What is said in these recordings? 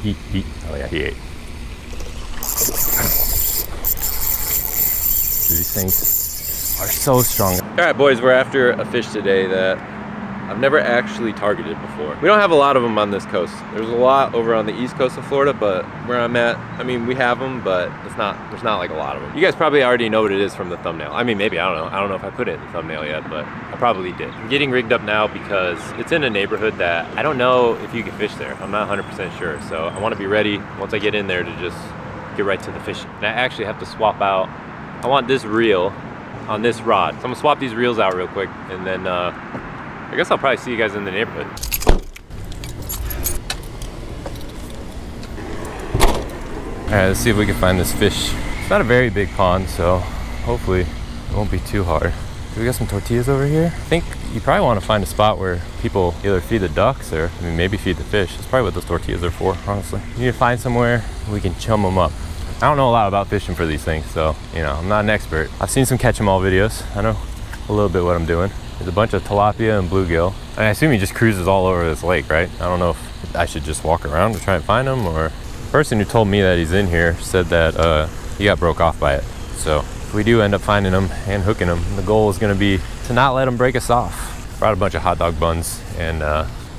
Eat. Oh yeah, he ate. Dude, these things are so strong. All right, boys, we're after a fish today that I've never actually targeted before. We don't have a lot of them on this coast. There's a lot over on the east coast of Florida, but where I'm at, I mean, we have them, but there's not like a lot of them. You guys probably already know what it is from the thumbnail. I mean, maybe, I don't know. I don't know if I put it in the thumbnail yet, but I probably did. I'm getting rigged up now because it's in a neighborhood that I don't know if you can fish there. I'm not 100% sure. So I want to be ready once I get in there to just get right to the fishing. And I actually have to swap out. I want this reel on this rod. So I'm gonna swap these reels out real quick, and then I guess I'll probably see you guys in the neighborhood. All right, let's see if we can find this fish. It's not a very big pond, so hopefully it won't be too hard. Do we got some tortillas over here? I think you probably want to find a spot where people either feed the ducks or maybe feed the fish. That's probably what those tortillas are for, honestly. You need to find somewhere we can chum them up. I don't know a lot about fishing for these things, so, you know, I'm not an expert. I've seen some catch 'em all videos. I know a little bit what I'm doing. There's a bunch of tilapia and bluegill. And I assume he just cruises all over this lake, right? I don't know if I should just walk around to try and find him, or the person who told me that he's in here said that he got broke off by it. So if we do end up finding him and hooking him, the goal is gonna be to not let him break us off. Brought a bunch of hot dog buns and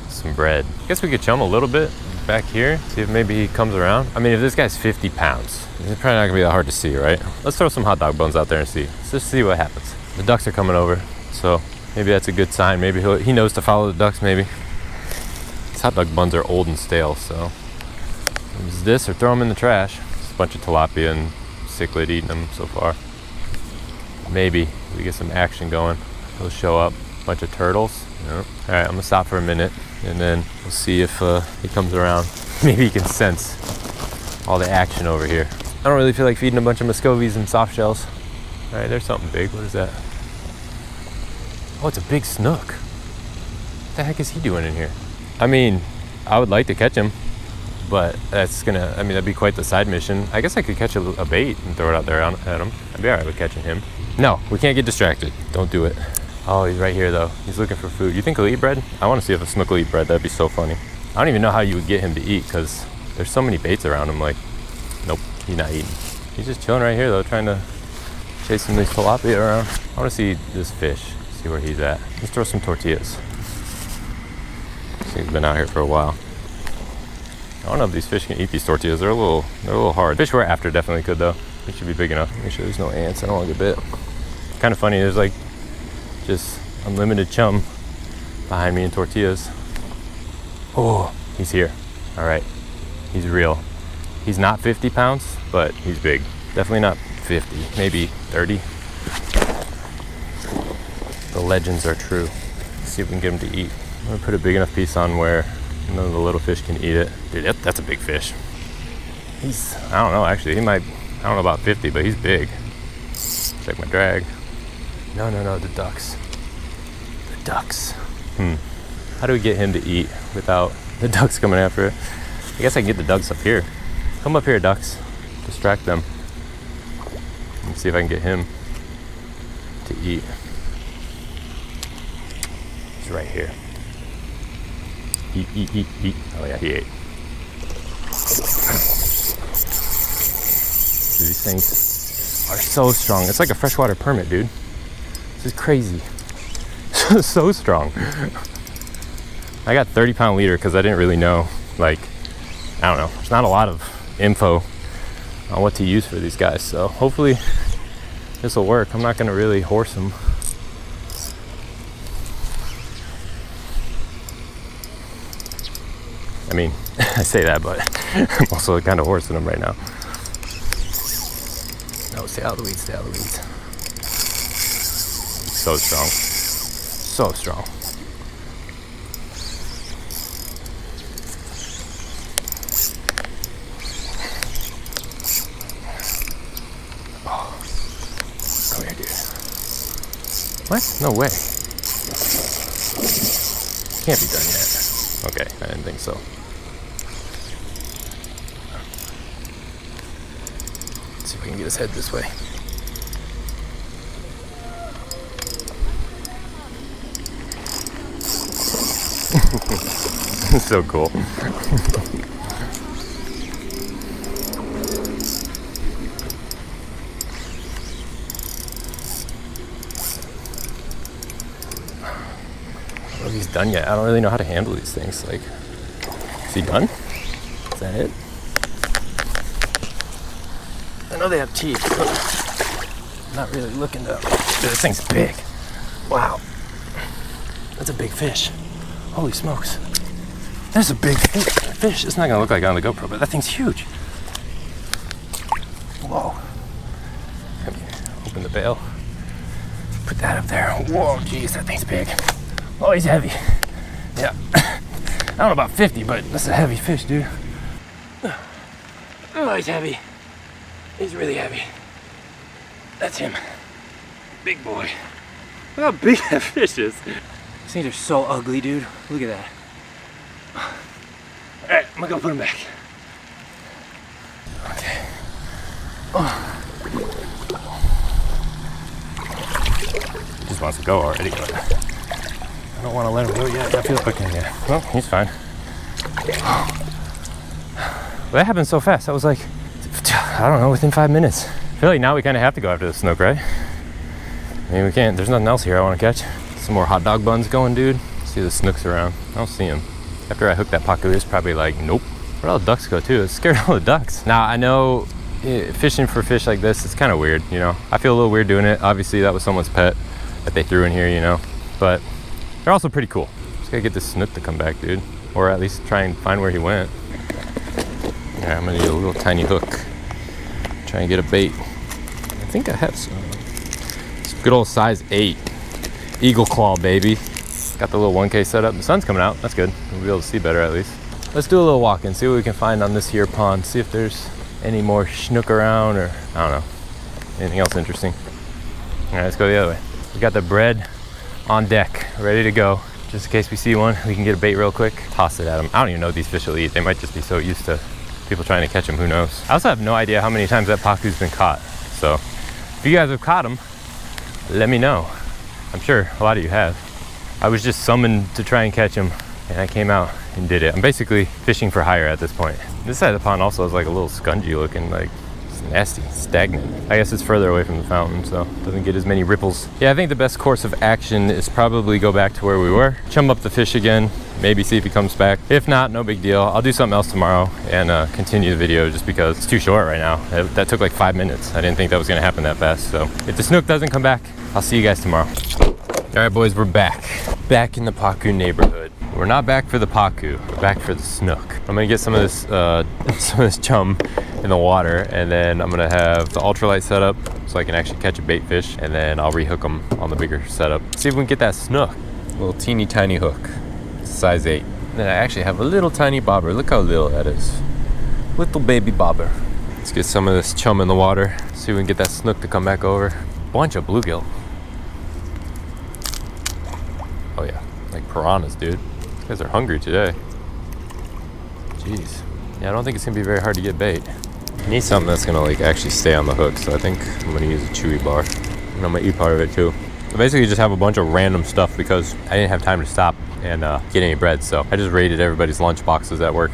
some bread. I guess we could chum a little bit back here, see if maybe he comes around. I mean, if this guy's 50 pounds, it's probably not gonna be that hard to see, right? Let's throw some hot dog buns out there and see. Let's just see what happens. The ducks are coming over, so maybe that's a good sign. Maybe he knows to follow the ducks, maybe. These hot dog buns are old and stale, so use this or throw them in the trash. Just a bunch of tilapia and cichlid eating them so far. Maybe we get some action going. He'll show up. Bunch of turtles. Yep. All right, I'm gonna stop for a minute and then we'll see if he comes around. Maybe he can sense all the action over here. I don't really feel like feeding a bunch of Muscovies and soft shells. All right, there's something big. What is that? Oh, it's a big snook. What the heck is he doing in here? I mean, I would like to catch him, but that's gonna, I mean, that'd be quite the side mission. I guess I could catch a bait and throw it out there at him. I'd be all right with catching him. No, we can't get distracted. Don't do it. Oh, he's right here though. He's looking for food. You think he'll eat bread? I want to see if a snook will eat bread. That'd be so funny. I don't even know how you would get him to eat because there's so many baits around him. Like, nope, he's not eating. He's just chilling right here though, trying to chase some of these tilapia around. I want to see this fish, see where he's at. Let's throw some tortillas. He's been out here for a while. I don't know if these fish can eat these tortillas. They're a little hard. Fish we're after definitely could though. They should be big enough. Make sure there's no ants. I don't want to get bit. Kind of funny. There's like just unlimited chum behind me and tortillas. Oh, he's here. All right, he's real. He's not 50 pounds, but he's big. Definitely not 50, maybe 30. The legends are true. Let's see if we can get him to eat. I'm gonna put a big enough piece on where none of the little fish can eat it. Dude, that's a big fish. He's, I don't know, actually, he might, I don't know about 50, but he's big. Check my drag. No, the ducks. The ducks. How do we get him to eat without the ducks coming after it? I guess I can get the ducks up here. Come up here, ducks. Distract them. Let's see if I can get him to eat. He's right here. Eat. Oh yeah, he ate. Dude, these things are so strong. It's like a freshwater permit, dude. This is crazy. So strong. I got 30-pound leader because I didn't really know, like, I don't know. There's not a lot of info on what to use for these guys. So hopefully this will work. I'm not going to really horse them. I mean, I say that, but I'm also kind of horsing them right now. No, stay out of the weeds, stay out of the weeds. So strong. So strong. Oh. Come here, dude. What? No way. Can't be done yet. Okay, I didn't think so. Let's see if we can get his head this way. So cool. done yet. I don't really know how to handle these things. Like, is he done? Is that it? I know they have teeth, but I'm not really looking to. Dude, this thing's big. Wow. That's a big fish. Holy smokes. That's a big fish. It's not gonna look like on the GoPro, but that thing's huge. Whoa. Let me open the bail. Put that up there. Whoa, geez, that thing's big. Oh, he's heavy. Yeah. I don't know about 50, but that's a heavy fish, dude. Oh, he's heavy. He's really heavy. That's him. Big boy. Look how big that fish is. These things are so ugly, dude. Look at that. Alright, I'm gonna go put him back. Okay. Oh. Just wants to go already, but I don't want to let him go yet. I feel okay, yeah. Well, he's fine. Well, that happened so fast. That was like, I don't know, within 5 minutes. I feel like now we kind of have to go after the snook, right? I mean, we can't. There's nothing else here I want to catch. Some more hot dog buns going, dude. See the snooks around. I don't see him. After I hooked that pacu, it's probably like, nope. Where'd all the ducks go too? It's scared all the ducks. Now, I know fishing for fish like this, it's kind of weird, you know? I feel a little weird doing it. Obviously, that was someone's pet that they threw in here, you know? But they're also pretty cool. Just gotta get this snook to come back, dude. Or at least try and find where he went. Yeah, I'm gonna need a little tiny hook. Try and get a bait. I think I have some. It's good old size 8. Eagle claw, baby. Got the little 1K set up. The sun's coming out. That's good. We'll be able to see better at least. Let's do a little walk and see what we can find on this here pond. See if there's any more snook around or, I don't know, anything else interesting. All right, let's go the other way. We got the bread on deck, ready to go. Just in case we see one, we can get a bait real quick, toss it at them. I don't even know what these fish will eat. They might just be so used to people trying to catch them, who knows. I also have no idea how many times that pacu's been caught. So if you guys have caught them, let me know. I'm sure a lot of you have. I was just summoned to try and catch them, and I came out and did it. I'm basically fishing for hire at this point. This side of the pond also is like a little scungy looking, like it's nasty, stagnant. I guess it's further away from the fountain, so it doesn't get as many ripples. Yeah, I think the best course of action is probably go back to where we were, chum up the fish again, maybe see if he comes back. If not, no big deal. I'll do something else tomorrow and continue the video just because it's too short right now. That took like 5 minutes. I didn't think that was gonna happen that fast. So if the snook doesn't come back, I'll see you guys tomorrow. All right, boys, we're back. Back in the pacu neighborhood. We're not back for the pacu, we're back for the snook. I'm gonna get some of this chum in the water, and then I'm gonna have the ultralight set up so I can actually catch a bait fish, and then I'll rehook them on the bigger setup. See if we can get that snook. A little teeny tiny hook, size 8. And then I actually have a little tiny bobber. Look how little that is. Little baby bobber. Let's get some of this chum in the water, see if we can get that snook to come back over. Bunch of bluegill. Oh yeah, like piranhas, dude. These guys are hungry today. Jeez. Yeah, I don't think it's gonna be very hard to get bait. I need something that's gonna like actually stay on the hook, so I think I'm gonna use a chewy bar. And I'm gonna eat part of it too. I basically just have a bunch of random stuff because I didn't have time to stop and get any bread, so I just raided everybody's lunch boxes at work.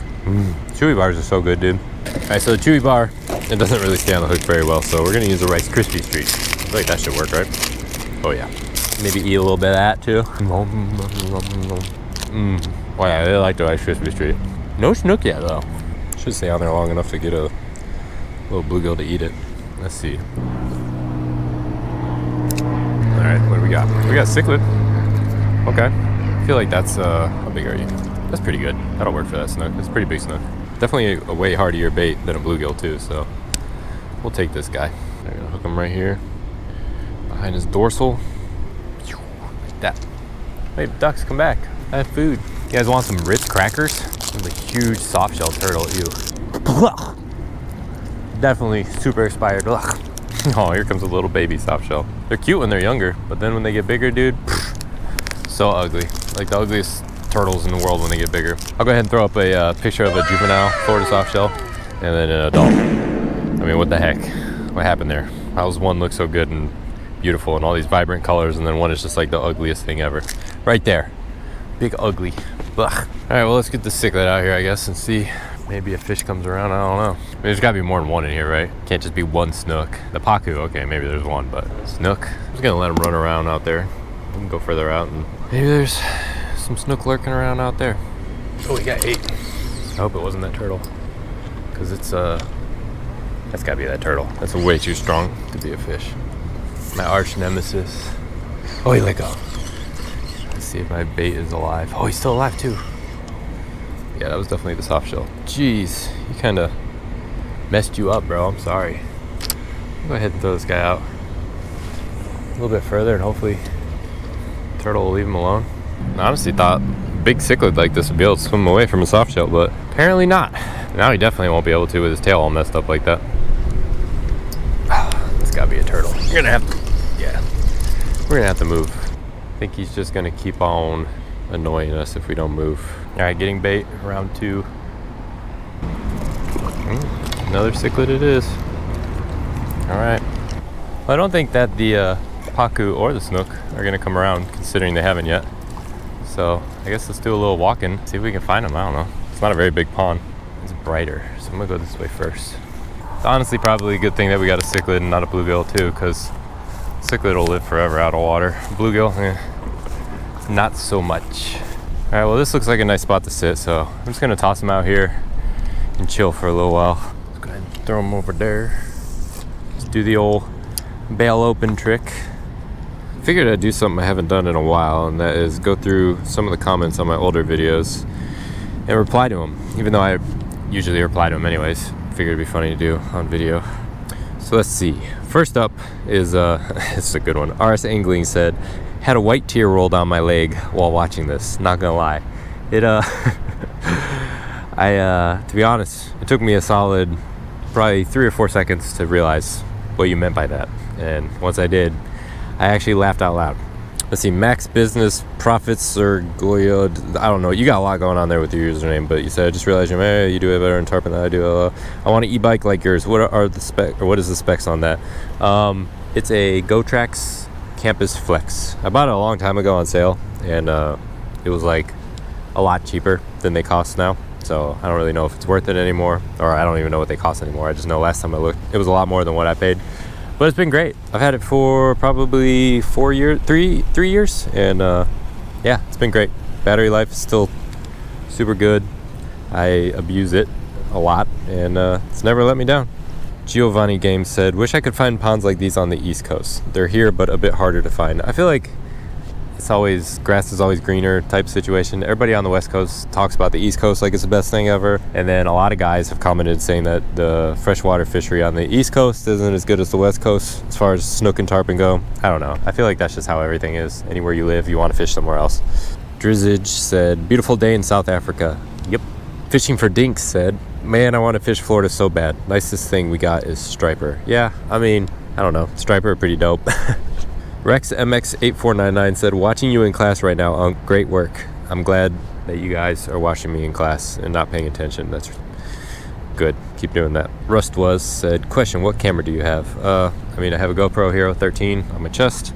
Chewy bars are so good, dude. All right, so the chewy bar, it doesn't really stay on the hook very well, so we're gonna use a Rice Krispies treat. I feel like that should work, right? Oh yeah. Maybe eat a little bit of that too. Wow, I really like the Rice Krispies treat. No snook yet though. Should stay on there long enough to get a little bluegill to eat it. Let's see. All right, what do we got? We got cichlid. Okay. I feel like that's, how big are you? That's pretty good. That'll work for that snook. That's a pretty big snook. Definitely a way hardier bait than a bluegill too, so we'll take this guy. I'm gonna hook him right here behind his dorsal. Like that. Wait, ducks, come back. I have food. You guys want some Ritz crackers? There's a huge soft shell turtle. Ew. Definitely super expired. Oh, here comes a little baby soft shell. They're cute when they're younger, but then when they get bigger, dude, so ugly. Like the ugliest turtles in the world when they get bigger. I'll go ahead and throw up a picture of a juvenile Florida soft shell and then an adult. I mean, what the heck? What happened there? How does one look so good and beautiful and all these vibrant colors, and then one is just like the ugliest thing ever? Right there. Big ugly. Ugh. All right, well, let's get the cichlid out here, I guess, and see. Maybe a fish comes around, I don't know. I mean, there's gotta be more than one in here, right? Can't just be one snook. The pacu, okay, maybe there's one, but snook, I'm just gonna let him run around out there. We can go further out and maybe there's some snook lurking around out there. Oh, we got 8. I hope it wasn't that turtle. Because it's, that's gotta be that turtle. That's way too strong to be a fish. My arch nemesis. Oh, he let go. Let's see if my bait is alive. Oh, he's still alive too. Yeah, that was definitely the soft shell. Jeez, he kind of messed you up, bro. I'm sorry. I'll go ahead and throw this guy out a little bit further, and hopefully turtle will leave him alone. I honestly thought big cichlid like this would be able to swim away from a soft shell, but apparently not. Now he definitely won't be able to with his tail all messed up like that. This gotta be a turtle. You're gonna have to, yeah, we're gonna have to move. I think he's just gonna keep on annoying us if we don't move. All right, getting bait, round 2. Another cichlid it is. All right. Well, I don't think that the pacu or the snook are gonna come around, considering they haven't yet. So I guess let's do a little walking, see if we can find them. I don't know. It's not a very big pond. It's brighter, so I'm gonna go this way first. It's honestly probably a good thing that we got a cichlid and not a bluegill too, because cichlid will live forever out of water. Bluegill, not so much. All right, well this looks like a nice spot to sit, so I'm just gonna toss him out here and chill for a little while. Let's go ahead and throw him over there. Let's do the old bail open trick. Figured I'd do something I haven't done in a while, and that is go through some of the comments on my older videos and reply to them, even though I usually reply to them anyways. Figured it'd be funny to do on video. So let's see. First up is it's a good one. RS Angling said, had a white tear roll down my leg while watching this. Not gonna lie, it to be honest, it took me a solid probably 3 or 4 seconds to realize what you meant by that, and once I did, I actually laughed out loud. Let's see, Max Business Profits or Goya, I don't know, you got a lot going on there with your username, but you said, I just realized you're married, you do it better in tarpon than I do. I want an e-bike like yours. What are the specs, or what is the specs on that? It's a GoTrax Campus Flex. I bought it a long time ago on sale, and it was like a lot cheaper than they cost now. So I don't really know if it's worth it anymore, or I don't even know what they cost anymore. I just know last time I looked, it was a lot more than what I paid. But it's been great. I've had it for probably 3 years, and yeah, it's been great. Battery life is still super good. I abuse it a lot, and it's never let me down. Giovanni Games said, wish I could find ponds like these on the East Coast. They're here, but a bit harder to find. I feel like it's always, grass is always greener type situation. Everybody on the West Coast talks about the East Coast like it's the best thing ever. And then a lot of guys have commented saying that the freshwater fishery on the East Coast isn't as good as the West Coast as far as snook and tarpon go. I don't know. I feel like that's just how everything is. Anywhere you live, you want to fish somewhere else. Drizzage said, beautiful day in South Africa. Yep. Fishing for Dinks said, man, I want to fish Florida so bad. Nicest thing we got is striper. Yeah, I mean, I don't know. Striper are pretty dope. Rex MX8499 said, watching you in class right now, great work. I'm glad that you guys are watching me in class and not paying attention. That's good. Keep doing that. Rust Was said, question, what camera do you have? I mean, I have a GoPro Hero 13 on my chest,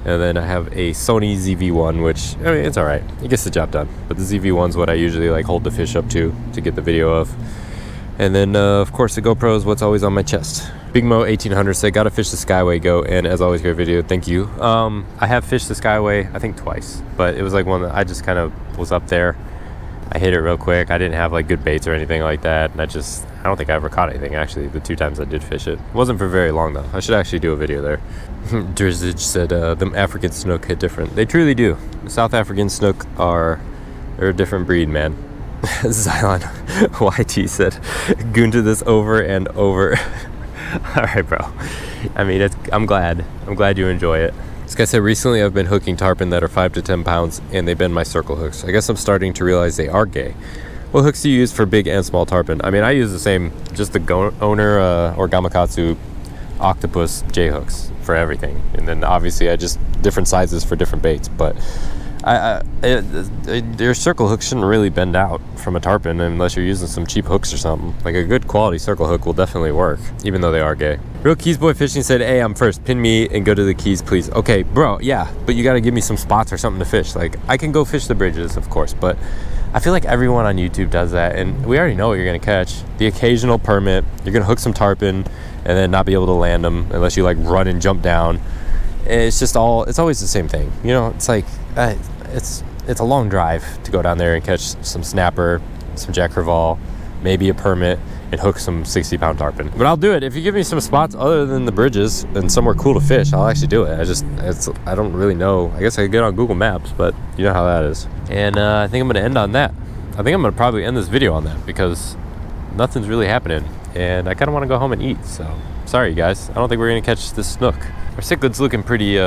and then I have a Sony ZV-1, which, I mean, it's all right. It gets the job done. But the ZV-1's what I usually like hold the fish up to get the video of. And then, of course, the GoPro is what's always on my chest. Big Mo 1800 said, gotta fish the Skyway Go, and as always, great video. Thank you. I have fished the Skyway, I think twice, but it was like one that I just kind of was up there. I hit it real quick. I didn't have like good baits or anything like that, and I don't think I ever caught anything actually the 2 times I did fish it. It wasn't for very long though. I should actually do a video there. Drizzage said, them African snook hit different. They truly do. The South African snook they're a different breed, man. Xylon YT said, gooned this over and over. All right, bro. I mean, I'm glad you enjoy it. This guy said, recently I've been hooking tarpon that are 5 to 10 pounds, and they've been my circle hooks. I guess I'm starting to realize they are gay. What hooks do you use for big and small tarpon? I mean, I use the same, just the owner or Gamakatsu octopus J hooks for everything, and then obviously I just different sizes for different baits. But your circle hook shouldn't really bend out from a tarpon unless you're using some cheap hooks or something. Like a good quality circle hook will definitely work, even though they are gay. Real Keys Boy Fishing said, hey, I'm first. Pin me and go to the Keys, please. Okay, bro, yeah, but you gotta give me some spots or something to fish. Like, I can go fish the bridges, of course, but I feel like everyone on YouTube does that, and we already know what you're gonna catch. The occasional permit, you're gonna hook some tarpon and then not be able to land them unless you like run and jump down. And it's always the same thing. You know, it's like, it's a long drive to go down there and catch some snapper, some jack crevalle, maybe a permit, and hook some 60-pound tarpon. But I'll do it. If you give me some spots other than the bridges and somewhere cool to fish, I'll actually do it. I don't really know. I guess I could get on Google Maps, but you know how that is. And I think I'm gonna end on that. I think I'm gonna probably end this video on that because nothing's really happening and I kind of want to go home and eat. So sorry guys, I don't think we're gonna catch this snook. Our cichlid's looking pretty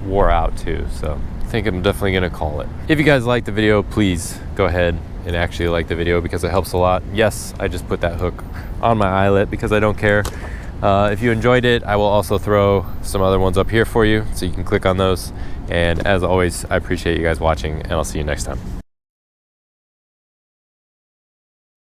wore out too, so I think I'm definitely gonna call it. If you guys like the video, please go ahead and actually like the video because it helps a lot. Yes, I just put that hook on my eyelet because I don't care. If you enjoyed it, I will also throw some other ones up here for you so you can click on those. And as always, I appreciate you guys watching and I'll see you next time.